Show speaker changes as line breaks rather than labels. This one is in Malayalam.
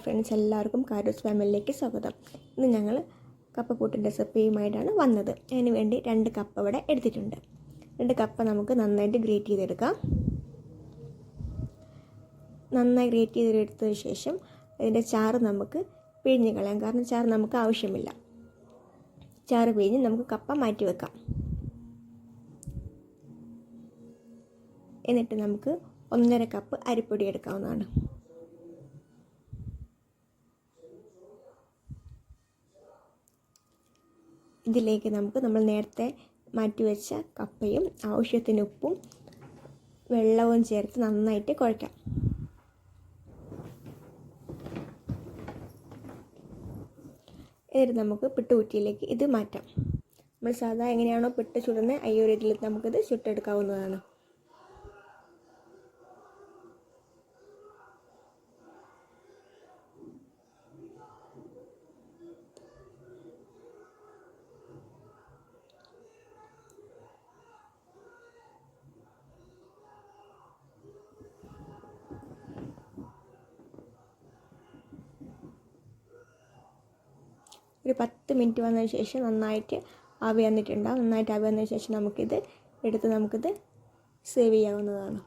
ഫ്രണ്ട്സ്, എല്ലാവർക്കും കാരൂസ് ഫാമിലിയിലേക്ക് സ്വാഗതം. ഇന്ന് ഞങ്ങൾ കപ്പപ്പുട്ടിൻ്റെ റെസിപ്പിയുമായിട്ടാണ് വന്നത്. അതിന് വേണ്ടി 2 കപ്പ ഇവിടെ എടുത്തിട്ടുണ്ട്. 2 കപ്പ നമുക്ക് നന്നായിട്ട് ഗ്രേറ്റ് ചെയ്തെടുക്കാം. നന്നായി ഗ്രേറ്റ് ചെയ്തെടുത്തതിന് ശേഷം അതിൻ്റെ ചാറ് നമുക്ക് പിഴിഞ്ഞ് കളയാം. കാരണം ചാറ് നമുക്ക് ആവശ്യമില്ല. ചാറ് പിഴിഞ്ഞ് നമുക്ക് കപ്പ മാറ്റി വെക്കാം. എന്നിട്ട് നമുക്ക് 1.5 കപ്പ് അരിപ്പൊടി എടുക്കാവുന്നതാണ്. ഇതിലേക്ക് നമ്മൾ നേരത്തെ മാറ്റിവെച്ച കപ്പയും ആവശ്യത്തിന് ഉപ്പും വെള്ളവും ചേർത്ത് നന്നായിട്ട് കുഴയ്ക്കാം. എന്നിട്ട് നമുക്ക് പുട്ടുകുറ്റിയിലേക്ക് ഇത് മാറ്റാം. നമ്മൾ സാധാ എങ്ങനെയാണോ പുട്ട് ചുടുന്നത് ആ ഒരു രീതിയിൽ നമുക്കിത് ചുട്ടെടുക്കാവുന്നതാണ്. ഒരു 10 മിനിറ്റ് വന്നതിന് ശേഷം നന്നായിട്ട് ആവി വന്നിട്ടുണ്ടാകും. നന്നായിട്ട് ആവി വന്നതിന് ശേഷം നമുക്കിത് എടുത്ത് സെർവ് ചെയ്യാവുന്നതാണ്.